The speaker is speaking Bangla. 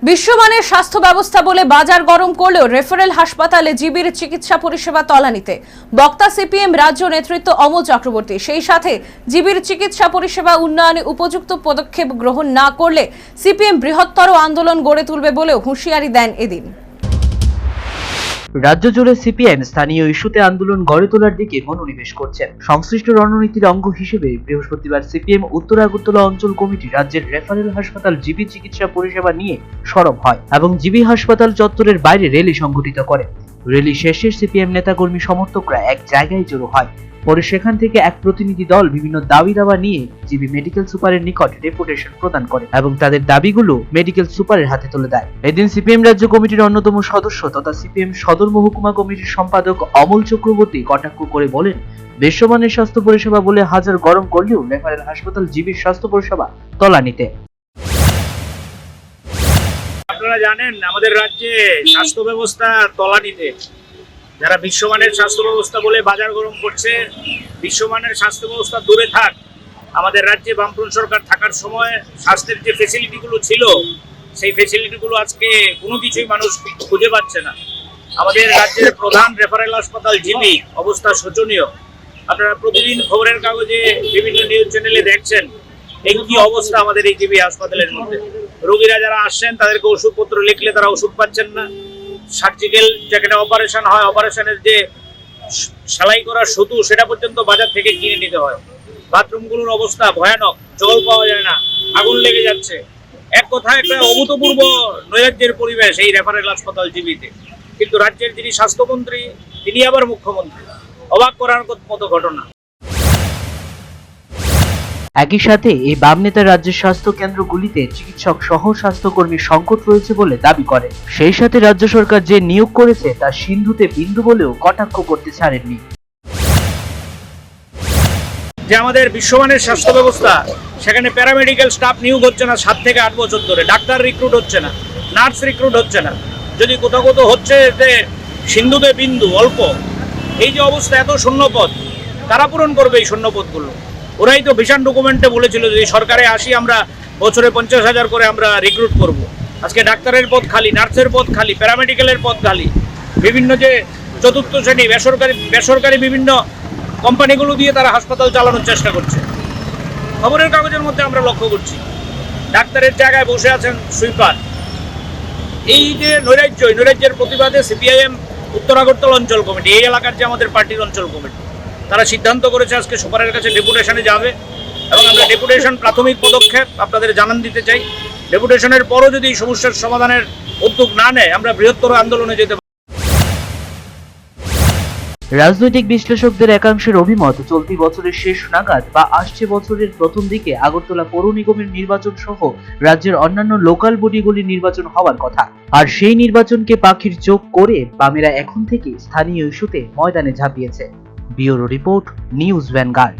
বিশ্বমানের স্বাস্থ্য ব্যবস্থা বলে বাজার গরম করলেও রেফারেল হাসপাতালে জিবির চিকিৎসা পরিষেবা তলানিতে। বক্তা সিপিএম রাজ্য নেতৃত্ব অমল চক্রবর্তী। সেই সাথে জিবির চিকিৎসা পরিষেবা উন্নয়নে উপযুক্ত পদক্ষেপ গ্রহণ না করলে সিপিএম বৃহত্তর আন্দোলন গড়ে তুলবে বলেও হুঁশিয়ারি দেন এদিন। রাজ্য জুড়ে সিপিএম স্থানীয় ইস্যুতে আন্দোলন গড়ে তোলার দিকে মনোনিবেশ করছেন। সংশ্লিষ্ট রণনীতির অঙ্গ হিসেবে বৃহস্পতিবার সিপিএম উত্তর আগরতলা অঞ্চল কমিটি রাজ্যের রেফারেল হাসপাতাল জিবি চিকিৎসা পরিষেবা নিয়ে সরব হয় এবং জিবি হাসপাতাল চত্বরের বাইরে র্যালি সংগঠিত করে। র্যালি শেষে সিপিএম নেতাকর্মী সমর্থকরা এক জায়গায় জড়ো হয়। পরে সেখান থেকে এক প্রতিনিধি দল বিভিন্ন দাবি দাবা নিয়ে জিবি মেডিকেল সুপারের নিকট ডেপুটেশন প্রদান করে এবং তাদের দাবিগুলো মেডিকেল সুপারের হাতে তুলে দেয়। এদিন সিপিএম রাজ্য কমিটির অন্যতম সদস্য তথা সিপিএম সদর মহকুমা কমিটির সম্পাদক অমল চক্রবর্তী কটাক্ষ করে বলেন, বিশ্বমানের স্বাস্থ্য পরিষেবা বলে হাজার গরম করলেও রেফারেল হাসপাতাল জিবির স্বাস্থ্য পরিষেবা তলানিতে। আপনারা জানেন আমাদের রাজ্যে স্বাস্থ্য ব্যবস্থা তলানিতে। যারা বিশ্বমানের স্বাস্থ্য ব্যবস্থা বলে বাজার গরম করছে, বিশ্বমানের স্বাস্থ্য ব্যবস্থা দূরে থাক। আমাদের রাজ্যে বামফ্রন্ট সরকার থাকার সময় স্বাস্থ্যের যে ফেসিলিটিগুলো ছিল, সেই ফেসিলিটিগুলো আজকে কোনো কিছুই মানুষ খুঁজে পাচ্ছে না। আমাদের রাজ্যের প্রধান রেফারেল হাসপাতাল জিবি অবস্থা শোচনীয়। আপনারা প্রতিদিন খবরের কাগজে বিভিন্ন নিউজ চ্যানেলে দেখছেন এই কি অবস্থা আমাদের এই জিবি হাসপাতালের মধ্যে। রোগীরা যারা আসছেন তাদেরকে ওষুধপত্র লিখলে তারা ওষুধ পাচ্ছেন না। সার্জিক্যাল যেখানে অপারেশন হয়, অপারেশনের যে সেলাই করা সুতো সেটা পর্যন্ত বাজার থেকে কিনে নিতে হয়। বাথরুমগুলোর অবস্থা ভয়ানক, জল পাওয়া যায় না, আগুন লেগে যাচ্ছে। এক কথায় একটা অভূতপূর্ব নৈরাজ্যের পরিবেশ এই রেফারেল হাসপাতাল জিবিতে। কিন্তু রাজ্যের যিনি স্বাস্থ্যমন্ত্রী তিনি আবার মুখ্যমন্ত্রী। অবাক করার মতো ঘটনা। একই সাথে এই বাম নেতা রাজ্যের স্বাস্থ্য কেন্দ্রগুলিতে চিকিৎসক সহ স্বাস্থ্যকর্মীর সংকট রয়েছে বলে দাবি করে। সেই সাথে রাজ্য সরকার যে নিয়োগ করেছে তা সিন্ধুতে বিন্দু বলেও কটাক্ষ করতে ছাড়েননি। যে আমাদের বিশ্বমানের স্বাস্থ্য ব্যবস্থা, সেখানে প্যারামেডিক্যাল স্টাফ নিয়োগ হচ্ছে না 7 থেকে 8 বছর ধরে। ডাক্তার রিক্রুট হচ্ছে না, নার্স রিক্রুট হচ্ছে না। যদি কোথাও কোথাও হচ্ছে যে সিন্ধুতে বিন্দু অল্প। এই যে অবস্থা, এত শূন্যপদ কারা পূরণ করবে এই শূন্যপদগুলো? ওরাই তো ভিশন ডকুমেন্টে বলেছিল যদি সরকারে আসি আমরা বছরে 50,000 করে আমরা রিক্রুট করব। আজকে ডাক্তারের পদ খালি, নার্সের পদ খালি, প্যারামেডিক্যালের পদ খালি। বিভিন্ন যে চতুর্থ শ্রেণী বেসরকারি বিভিন্ন কোম্পানিগুলো দিয়ে তারা হাসপাতাল চালানোর চেষ্টা করছে। খবরের কাগজের মধ্যে আমরা লক্ষ্য করছি ডাক্তারের জায়গায় বসে আছেন সুইপার। এই যে নৈরাজ্যের প্রতিবাদে সিপিআইএম উত্তর আগরতলা অঞ্চল কমিটি, এই এলাকার যে আমাদের পার্টির অঞ্চল কমিটি, তারা সিদ্ধান্ত করেছে আজকে সুপারের কাছে ডেপুটেশনে যাবে এবং আমরা ডেপুটেশন প্রাথমিক পদক্ষেপ আপনাদের জানান দিতে চাই। ডেপুটেশনের পরও যদি সমস্যার সমাধানের উদ্যোগ না নেয় আমরা বৃহত্তর আন্দোলনে যেতে পারি। রাজনৈতিক বিশ্লেষকদের একাংশের অভিমত, চলতি বছরের শেষ নাগাদ বা আসছে বছরের প্রথম দিকে আগরতলা পৌর নিগমের নির্বাচন সহ রাজ্যের অন্যান্য লোকাল বডিগুলির নির্বাচন হওয়ার কথা। আর সেই নির্বাচনকে পাখির চোখ করে বামেরা এখন থেকে স্থানীয় ইস্যুতে ময়দানে ঝাঁপিয়েছে। Bureau report, news vanguard.